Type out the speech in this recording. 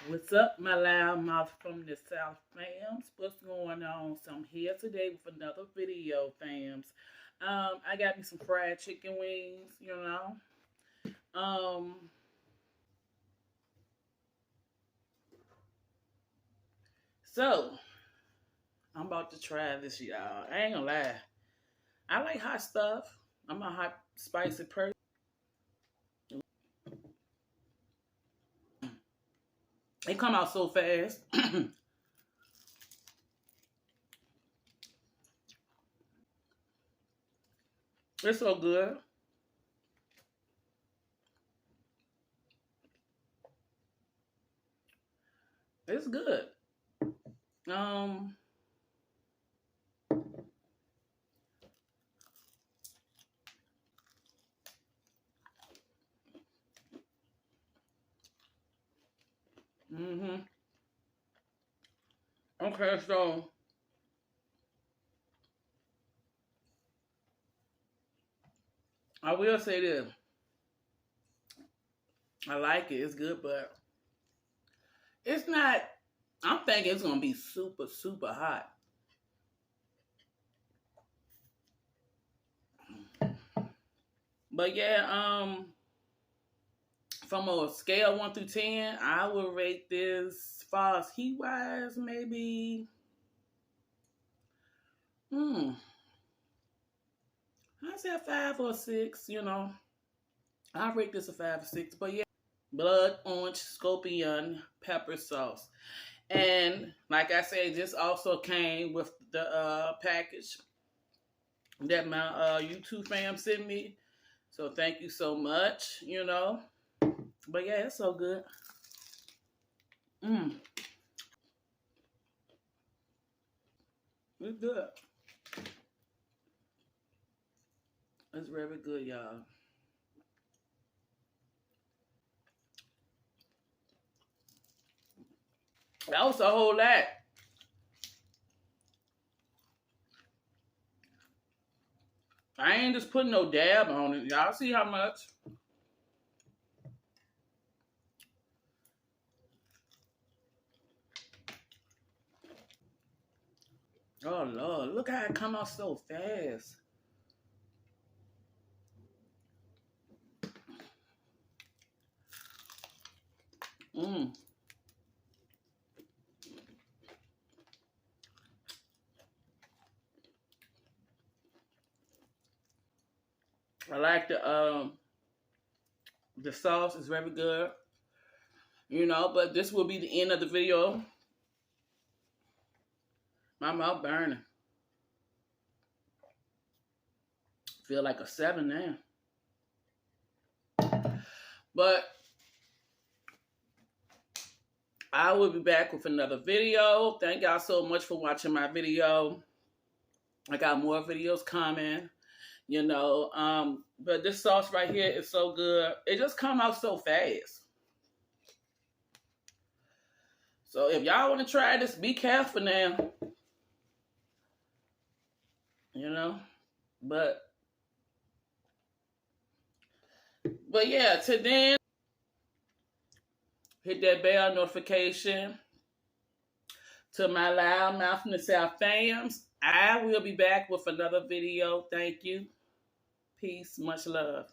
What's up, my loud mouth from the South fams? What's going on? So I'm here today with another video, fams. I got me some fried chicken wings, Um, so I'm about to try this, y'all. I ain't gonna lie. I like hot stuff. I'm a hot, spicy person. It come out so fast. It's so good. It's good. Um, mhm. Okay, so I will say this. I like it. It's good, but it's not. I'm thinking it's gonna be super, super hot. But yeah, from a scale 1 through 10, I would rate this as far as heat wise, maybe. I'd say a 5 or 6. I rate this a 5 or 6. But yeah, blood orange scorpion pepper sauce. And like I said, this also came with the package that my YouTube fam sent me. So thank you so much. But yeah, it's so good. Mmm, it's good. It's very good, y'all. That was a whole lot. I ain't just putting no dab on it. Y'all see how much? Oh, Lord. Look how it come out so fast. Mmm. I like the sauce is very good. But this will be the end of the video. My mouth burning. Feel like a 7 now. But I will be back with another video. Thank y'all so much for watching my video. I got more videos coming, But this sauce right here is so good. It just come out so fast. So if y'all want to try this, be careful now. You know? But yeah, till then, hit that bell notification. To my loud mouth from the South fams, I will be back with another video. Thank you. Peace. Much love.